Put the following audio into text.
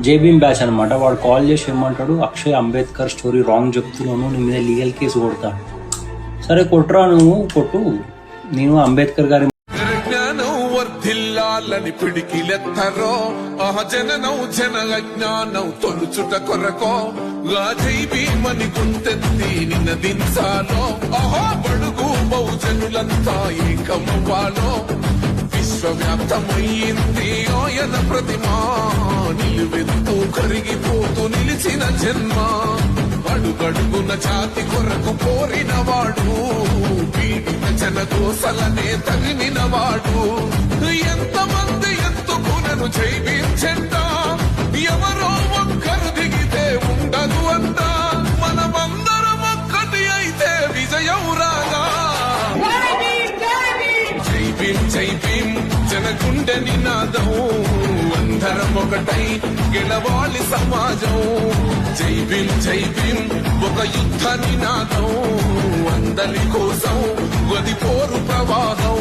JBM batch అనమాట. వాడు call చేసి ఏమంటాడు, అక్షయ్ అంబేద్కర్ స్టోరీ రాంగ్ చెప్తున్నాను, నీ మీద లీగల్ కేసు కొడతాడు. సరే కొట్టురా, నువ్వు కొట్టు, నేను అంబేద్కర్ గారి వర్ధిల్లాలని పిడికిలెత్తరో జననం జన అజ్ఞానం తొలుచుట కొరకో జై భీమని గుంతెత్తి నినదించాలో బడుగు బహుజనులంతా ఏకమవ్వాలో విశ్వవ్యాప్తమయ్యింది ఆయన ప్రతిమా నిలువెత్తు కరిగిపోతూ నిలిచిన జన్మ అడుగడుగున జాతి కొరకు కోరినవాడు పీడిత జనకోసలనే తగిలినవాడు ఎంతమంది ఎత్తుకునను జైవించెంట ఎవరో ఒక్కరు దిగితే ఉండదు అంట మనమందరం ఒక్కటి అయితే విజయం రాగా జై భీం జనగుండె నినాదం అందరం ఒకటై గెలవాలి సమాజం జై భీం ఒక యుద్ధ నినాదం అందరి కోసం గది పోరు ప్రవాహం